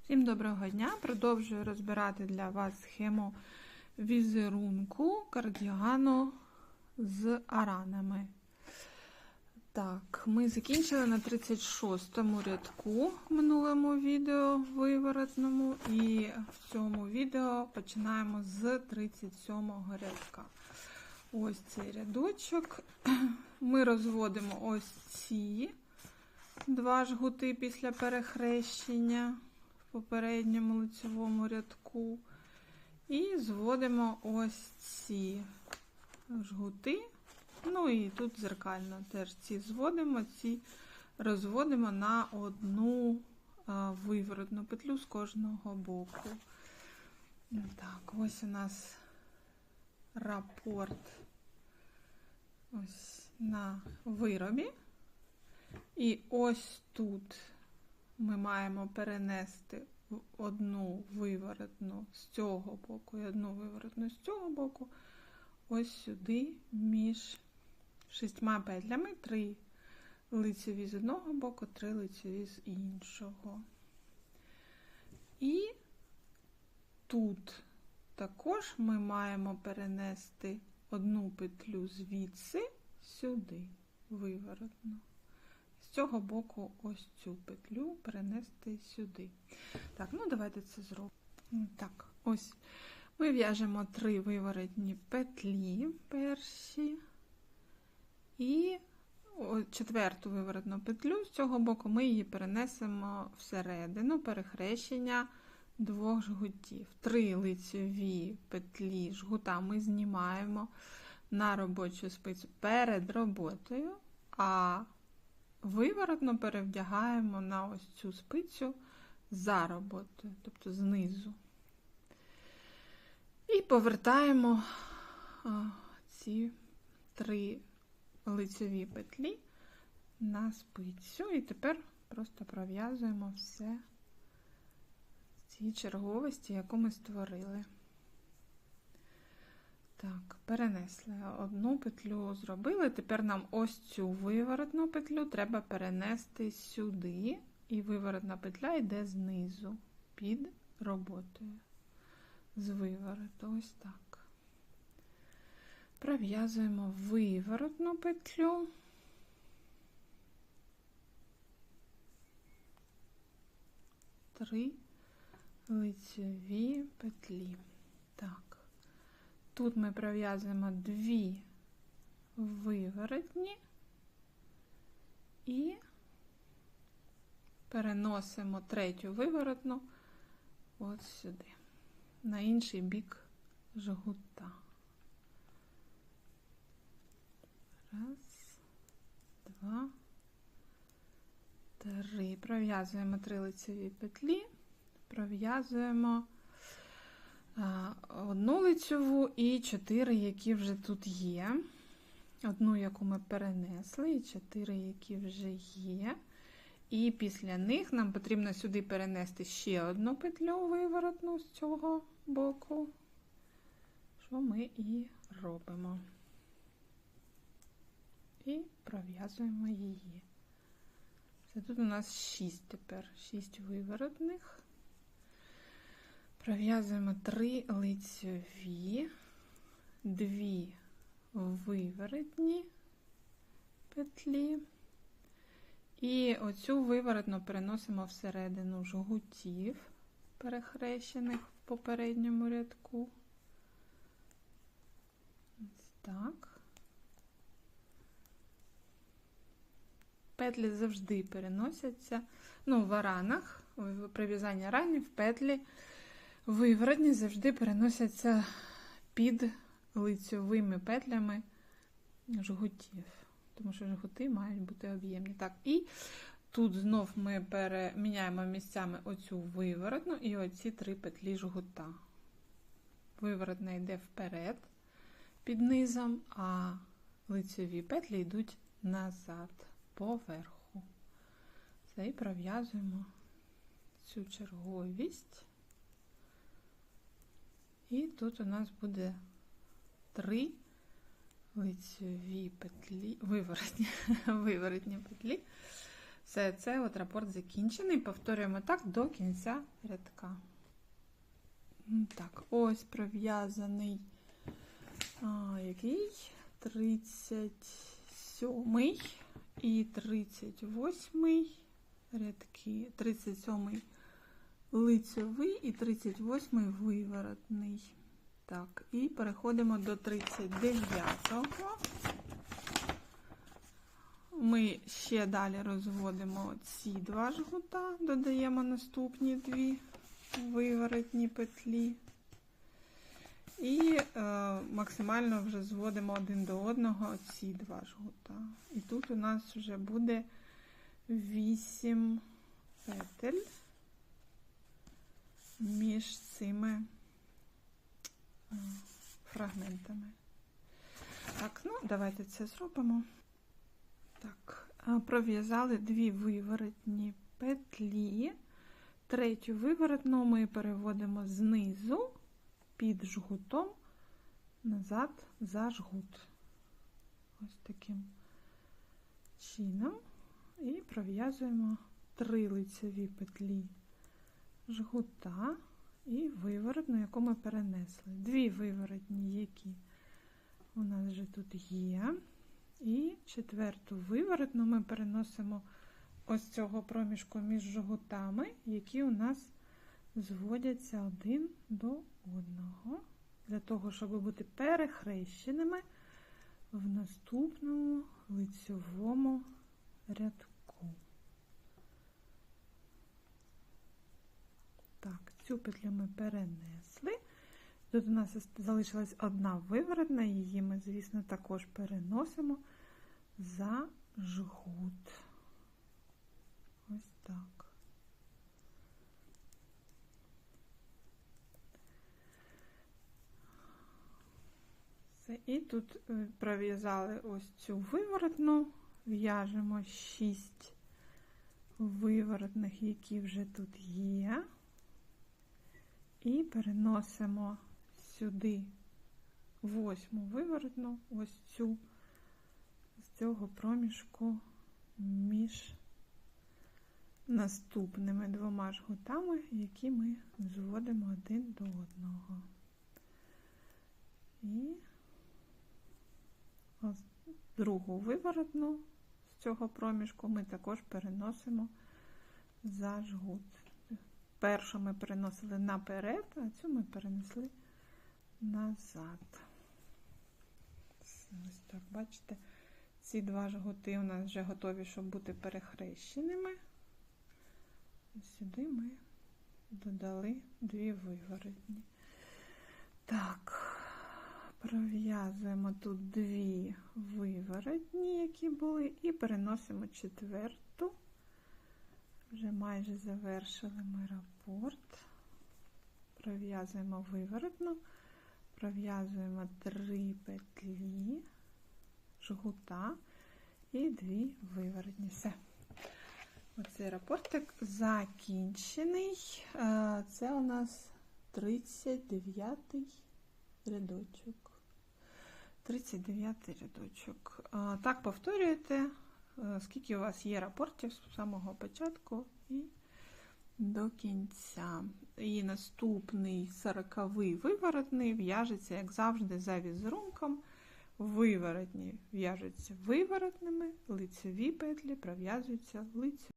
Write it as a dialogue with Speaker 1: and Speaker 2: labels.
Speaker 1: Всім доброго дня! Продовжую розбирати для вас схему візерунку кардігану з аранами. Так, ми закінчили на 36-му рядку в минулому відео виворотному, і в цьому відео починаємо з 37-го рядка. Ось цей рядочок. Ми розводимо ось ці два жгути після перехрещення в попередньому лицевому рядку. І зводимо ось ці жгути. Ну і тут дзеркально теж ці зводимо, ці розводимо на одну виворотну петлю з кожного боку. Так, ось у нас рапорт ось на виробі. І ось тут ми маємо перенести одну виворотну з цього боку і одну виворотну з цього боку ось сюди між 6 петлями, 3 лицеві з одного боку, 3 лицеві з іншого. І тут також ми маємо перенести одну петлю звідси сюди, виворотну. З цього боку ось цю петлю перенести сюди. Так, ну давайте це зробимо. Так, ось ми в'яжемо 3 виворотні петлі перші. І 4-ту виворотну петлю з цього боку ми її перенесемо всередину перехрещення 2 жгутів. 3 лицеві петлі жгута ми знімаємо на робочу спицю перед роботою, а виворотно перевдягаємо на ось цю спицю за роботою, тобто знизу. І повертаємо ці 3 лицеві петлі на спицю. І тепер просто пров'язуємо все в цій черговості, яку ми створили. Так, перенесли одну петлю, зробили. Тепер нам ось цю виворотну петлю треба перенести сюди. І виворотна петля йде знизу, під роботою. З вивороту, ось так. Пров'язуємо виворотну петлю. Три лицеві петлі. Так. Тут ми пров'язуємо 2 виворотні і переносимо 3-ю виворотну от сюди, на інший бік жгута. Раз, 2, 3. Пров'язуємо 3 лицеві петлі, пров'язуємо одну лицеву і 4, які вже тут є. Одну, яку ми перенесли, і 4, які вже є. І після них нам потрібно сюди перенести ще одну петлю виворотну з цього боку, що ми і робимо. І пров'язуємо її. Це тут у нас 6 тепер, 6 виворотних. Пров'язуємо 3 лицеві, 2 виворотні петлі. І оцю виворотну переносимо всередину жгутів, перехрещених в попередньому рядку. Ось так. Петлі завжди переносяться, в аранах, при в'язанні аранів петлі виворотні завжди переносяться під лицевими петлями жгутів, тому що жгути мають бути об'ємні. Так, і тут знов ми переміняємо місцями оцю виворотну і оці 3 петлі жгута. Виворотна йде вперед під низом, а лицеві петлі йдуть назад, поверху. Це і пров'язуємо цю черговість. І тут у нас буде 3 лицеві петлі, виворотні петлі Все, це от рапорт закінчений. Повторюємо так до кінця рядка. Так, ось пров'язаний який? 37 і 38 рядки. 37 лицьовий і 38 виворотний. Так, і переходимо до 39-го. Ми ще далі розводимо ці два жгута, додаємо наступні дві виворотні петлі. І максимально вже зводимо один до одного ці два жгута. І тут у нас вже буде 8 петель між цими фрагментами. Так, ну, давайте це зробимо. Так, пров'язали дві виворотні петлі. Третю виворотну ми переводимо знизу під жгутом назад за жгут. Ось таким чином. І пров'язуємо 3 лицеві петлі жгута і виворотну, яку ми перенесли. Дві виворотні, які у нас вже тут є. І четверту виворотну ми переносимо ось цього проміжку між жгутами, які у нас зводяться один до одного, для того, щоб бути перехрещеними в наступному лицьовому рядку. Так, цю петлю ми перенесли. Тут у нас залишилась одна виворотна, її ми, звісно, також переносимо за жгут. Ось так. Все. І тут пров'язали ось цю виворотну, в'яжемо 6 виворотних, які вже тут є, і переносимо сюди 8-му виворотну, ось цю, з цього проміжку між наступними двома жгутами, які ми зводимо один до одного. І ось другу виворотну з цього проміжку ми також переносимо за жгут. Першу ми переносили наперед, а цю ми перенесли назад. Ось так, бачите, ці два жгути у нас вже готові, щоб бути перехрещеними. І сюди ми додали дві виворотні. Так, пров'язуємо тут дві виворотні, які були, і переносимо четверту. Вже майже завершили ми рапорт. Пров'язуємо виворотну, пров'язуємо 3 петлі жгута і 2 виворотні. Все. Оцей рапортик закінчений. Це у нас 39-й рядочок. 39-й рядочок. Так повторюєте, скільки у вас є рапортів з самого початку і до кінця. І наступний 40-й виворотний в'яжеться, як завжди, за візерунком. Виворотні в'яжуться виворотними, лицеві петлі пров'язуються лицевими.